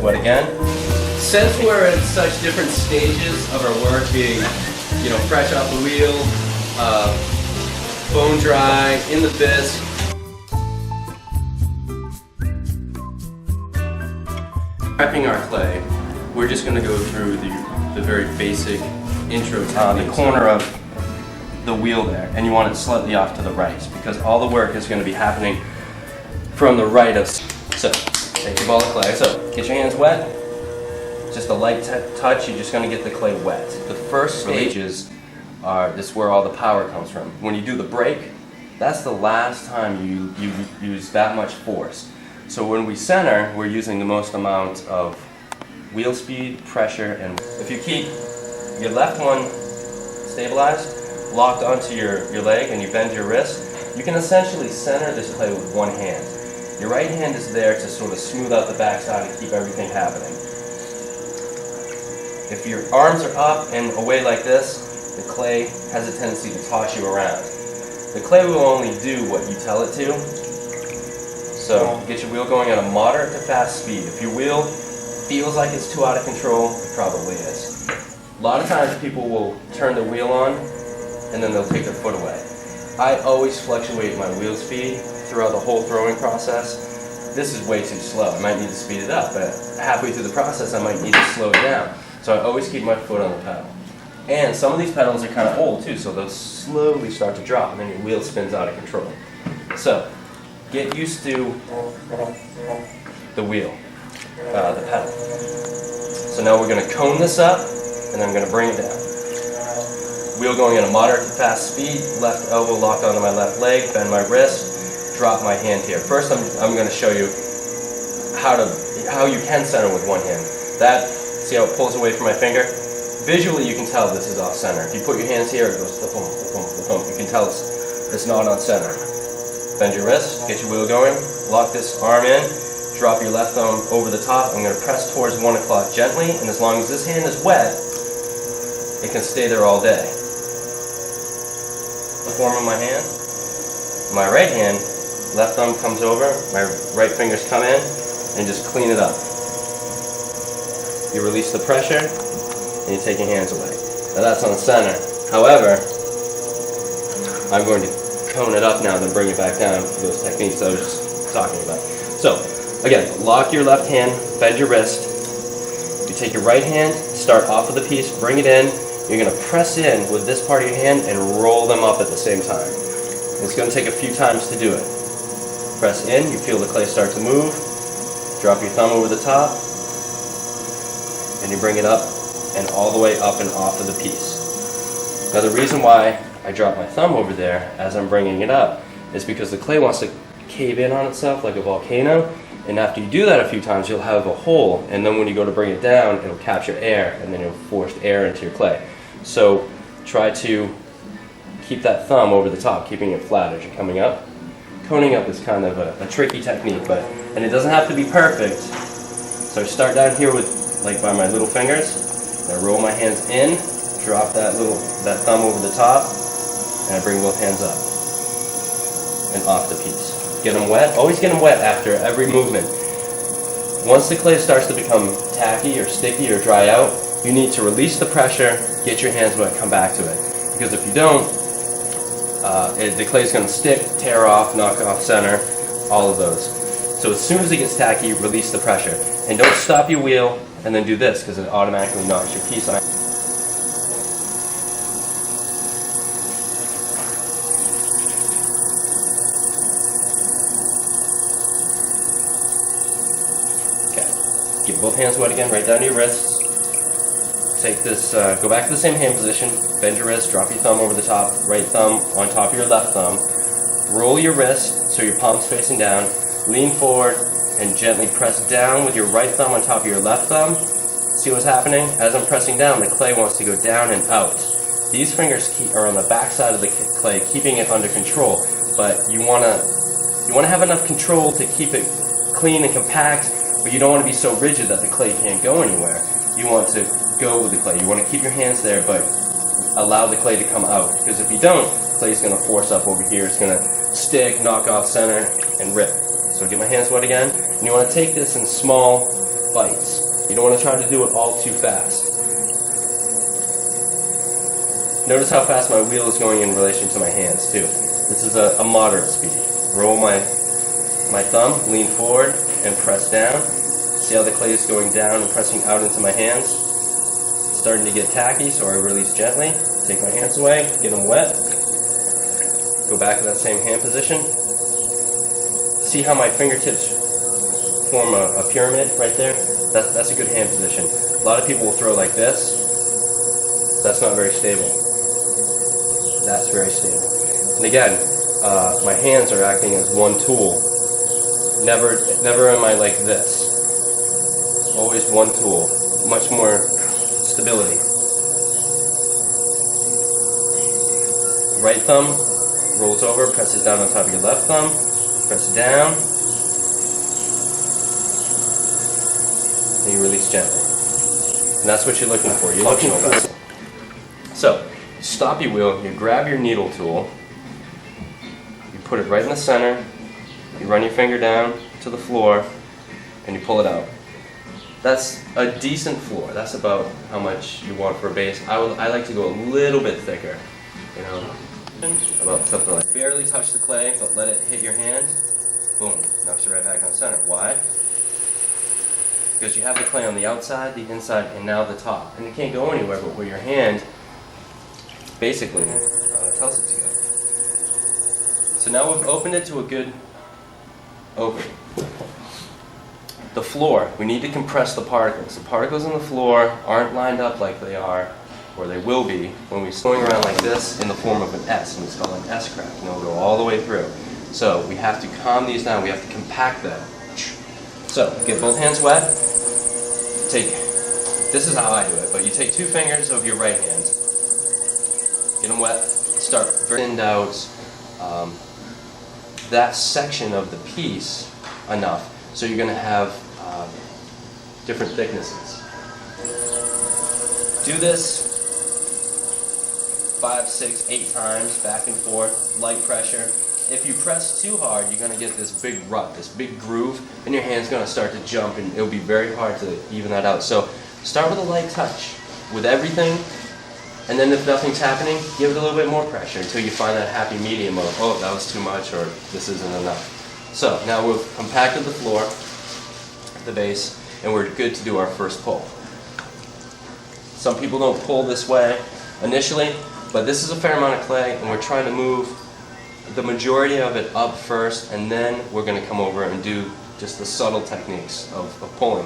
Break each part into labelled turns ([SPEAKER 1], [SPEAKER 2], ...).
[SPEAKER 1] wet again. Since we're at such different stages of our work, being, fresh off the wheel, bone dry, in the bisque, prepping our clay, we're just going to go through the very basic intro technique. The corner of the wheel there, and you want it slightly off to the right because all the work is going to be happening from the right of. So take your ball of clay. So get your hands wet. Just a light touch. You're just going to get the clay wet. The first stages this is where all the power comes from. When you do the break, that's the last time you use that much force. So when we center, we're using the most amount of wheel speed, pressure, and if you keep your left one stabilized, locked onto your leg, and you bend your wrist, you can essentially center this clay with one hand. Your right hand is there to sort of smooth out the backside and keep everything happening. If your arms are up and away like this, the clay has a tendency to toss you around. The clay will only do what you tell it to. So get your wheel going at a moderate to fast speed. If your wheel feels like it's too out of control, it probably is. A lot of times people will turn the wheel on and then they'll take their foot away. I always fluctuate my wheel speed throughout the whole throwing process. This is way too slow. I might need to speed it up, but halfway through the process I might need to slow it down. So I always keep my foot on the pedal. And some of these pedals are kind of old too, so they'll slowly start to drop and then your wheel spins out of control. So get used to the wheel, the pedal. So now we're going to cone this up and then I'm going to bring it down. Wheel going at a moderate to fast speed, left elbow locked onto my left leg, bend my wrist, drop my hand here. First I'm going to show you how you can center with one hand. See how it pulls away from my finger? Visually you can tell this is off center. If you put your hands here, it goes thump, thump, thump. You can tell it's not on center. Bend your wrist, get your wheel going, lock this arm in, drop your left thumb over the top. I'm going to press towards 1 o'clock gently, and as long as this hand is wet, it can stay there all day. The form of my hand, my right hand, left thumb comes over, my right fingers come in, and just clean it up. You release the pressure, and you take your hands away. Now that's on center. However, I'm going to cone it up now, then bring it back down for those techniques I was just talking about. So, again, lock your left hand, bend your wrist. You take your right hand, start off of the piece, bring it in. You're going to press in with this part of your hand and roll them up at the same time. It's going to take a few times to do it. Press in, you feel the clay start to move. Drop your thumb over the top, and you bring it up and all the way up and off of the piece. Now the reason why I drop my thumb over there as I'm bringing it up is because the clay wants to cave in on itself like a volcano, and after you do that a few times you'll have a hole, and then when you go to bring it down it'll capture air and then it'll force air into your clay. So try to keep that thumb over the top, keeping it flat as you're coming up. Coning up is kind of a tricky technique, and it doesn't have to be perfect. So I start down here with by my little fingers, and I roll my hands in, drop that thumb over the top, and I bring both hands up and off the piece. Get them wet. Always get them wet after every movement. Once the clay starts to become tacky or sticky or dry out, you need to release the pressure, get your hands wet, come back to it. Because if you don't, the clay is going to stick, tear off, knock off center, all of those. So as soon as it gets tacky, release the pressure. And don't stop your wheel and then do this, because it automatically knocks your piece on. Okay, get both hands wet again, right down to your wrists. Take this, go back to the same hand position, bend your wrist, drop your thumb over the top, right thumb on top of your left thumb. Roll your wrist so your palm's facing down, lean forward, and gently press down with your right thumb on top of your left thumb. See what's happening? As I'm pressing down, the clay wants to go down and out. These fingers are on the back side of the clay, keeping it under control, but you want to have enough control to keep it clean and compact, but you don't want to be so rigid that the clay can't go anywhere. You want to go with the clay. You want to keep your hands there, but allow the clay to come out, because if you don't, the clay is going to force up over here. It's going to stick, knock off center, and rip. So get my hands wet again. And you want to take this in small bites. You don't want to try to do it all too fast. Notice how fast my wheel is going in relation to my hands too. This is a moderate speed. Roll my thumb, lean forward, and press down. See how the clay is going down and pressing out into my hands? It's starting to get tacky, so I release gently. Take my hands away, get them wet. Go back to that same hand position. See how my fingertips form a pyramid right there? That's a good hand position. A lot of people will throw like this. That's not very stable. That's very stable. And again, my hands are acting as one tool. Never am I like this. Always one tool. Much more stability. Right thumb rolls over, presses down on top of your left thumb. Press down. And you release gently. And that's what you're looking for. You're looking for. So, you stop your wheel, you grab your needle tool, you put it right in the center, you run your finger down to the floor, and you pull it out. That's a decent floor. That's about how much you want for a base. I like to go a little bit thicker, you know, about something like barely touch the clay, but let it hit your hand. Boom, knocks you right back on center. Why? Because you have the clay on the outside, the inside, and now the top. And it can't go anywhere but where your hand basically tells it to go. So now we've opened it to a good opening. The floor, we need to compress the particles. The particles on the floor aren't lined up like they are, or they will be, when we're going around like this in the form of an S, and it's called an S crack, and it'll go all the way through. So we have to calm these down, we have to compact them. So, get both hands wet. This is how I do it, but you take 2 fingers of your right hand, get them wet, start thinned out that section of the piece enough. So you're going to have different thicknesses. Do this 5, 6, 8 times, back and forth, light pressure. If you press too hard, you're going to get this big rut, this big groove, and your hand's going to start to jump, and it'll be very hard to even that out. So start with a light touch with everything, and then if nothing's happening, give it a little bit more pressure until you find that happy medium of, oh, that was too much, or this isn't enough. So now we've compacted the floor, the base, and we're good to do our first pull. Some people don't pull this way initially, but this is a fair amount of clay, and we're trying to move the majority of it up first, and then we're going to come over and do just the subtle techniques of pulling.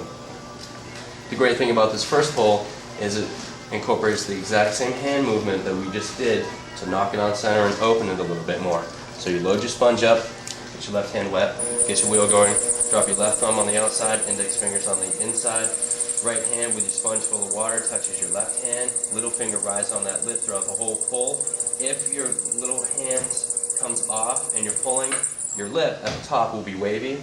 [SPEAKER 1] The great thing about this first pull is it incorporates the exact same hand movement that we just did to knock it on center and open it a little bit more. So you load your sponge up, get your left hand wet, get your wheel going, drop your left thumb on the outside, index fingers on the inside. Right hand with your sponge full of water touches your left hand, little finger rides on that lip throughout the whole pull. If your little hand comes off and you're pulling, your lip at the top will be wavy.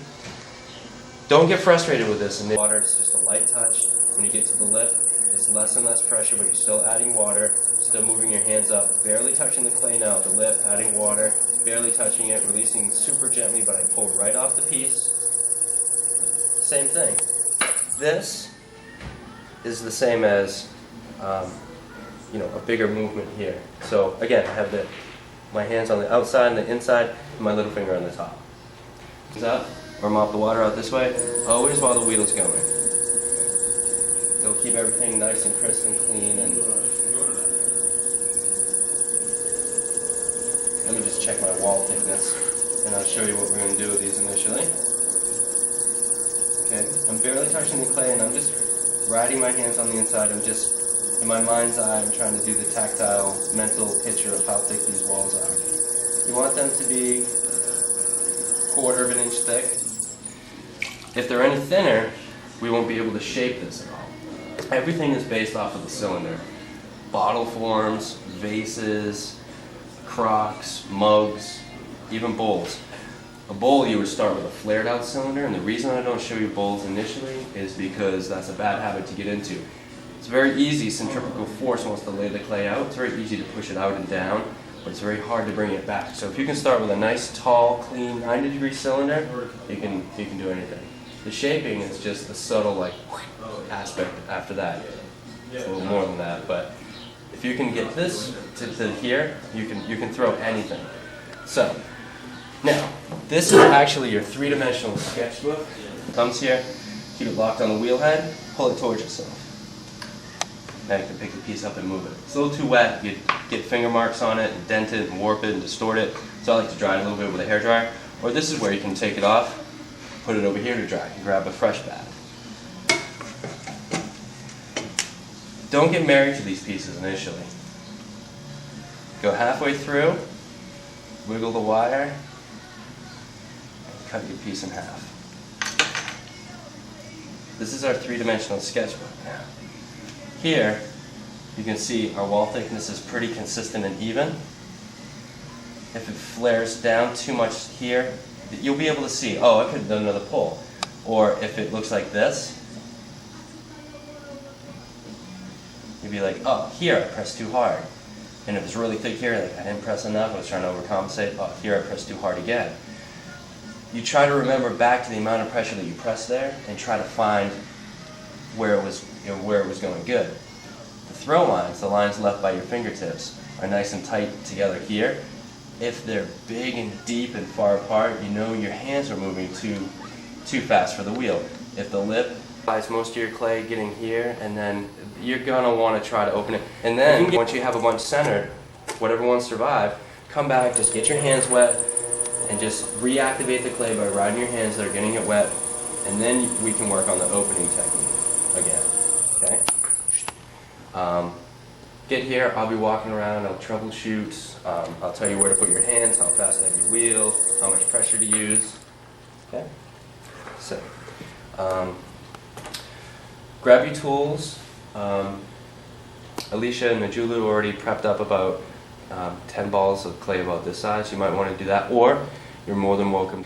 [SPEAKER 1] Don't get frustrated with this. And the water is just a light touch. When you get to the lip, it's less and less pressure, but you're still adding water, still moving your hands up, barely touching the clay now, the lip, adding water, barely touching it, releasing super gently, but I pull right off the piece. Same thing. This is the same as, a bigger movement here. So again, I have my hands on the outside and the inside, and my little finger on the top. Hands up, or mop the water out this way, always while the wheel's going. It'll keep everything nice and crisp and clean. And let me just check my wall thickness, and I'll show you what we're going to do with these initially. Okay, I'm barely touching the clay, and I'm just riding my hands on the inside. I'm just, in my mind's eye, I'm trying to do the tactile, mental picture of how thick these walls are. You want them to be 1/4 of an inch thick. If they're any thinner, we won't be able to shape this at all. Everything is based off of the cylinder. Bottle forms, vases, crocks, mugs, even bowls. A bowl, you would start with a flared out cylinder, and the reason I don't show you bowls initially is because that's a bad habit to get into. It's very easy, centrifugal force wants to lay the clay out. It's very easy to push it out and down, but it's very hard to bring it back. So if you can start with a nice, tall, clean, 90-degree cylinder, you can do anything. The shaping is just the subtle like aspect after that. A little more than that, but if you can get this to here, you can throw anything. So now this is actually your three-dimensional sketchbook. Comes here, keep it locked on the wheel head, pull it towards yourself. Now you can pick the piece up and move it. It's a little too wet, you get finger marks on it, and dent it, and warp it, and distort it. So I like to dry it a little bit with a hairdryer. Or this is where you can take it off, put it over here to dry, and grab a fresh pad. Don't get married to these pieces initially. Go halfway through, wiggle the wire, and cut your piece in half. This is our three-dimensional sketchbook now. Here, you can see our wall thickness is pretty consistent and even. If it flares down too much here, you'll be able to see, oh, I could have done another pull. Or if it looks like this, you'd be like, oh, here I pressed too hard. And if it's really thick here, like I didn't press enough, I was trying to overcompensate, oh, here I pressed too hard again. You try to remember back to the amount of pressure that you pressed there and try to find where it was going good. The throw lines, the lines left by your fingertips, are nice and tight together here. If they're big and deep and far apart, you know your hands are moving too fast for the wheel. If the lip lies most of your clay getting here, and then you're gonna want to try to open it. And then once you have a bunch centered, whatever one survived, come back, just get your hands wet, and just reactivate the clay by riding your hands there, getting it wet, and then we can work on the opening technique again. Okay? Get here, I'll be walking around, I'll troubleshoot, I'll tell you where to put your hands, how fast to have your wheel, how much pressure to use. Okay? So, grab your tools. Alicia and Najulu already prepped up about 10 balls of clay about this size. You might want to do that, or you're more than welcome.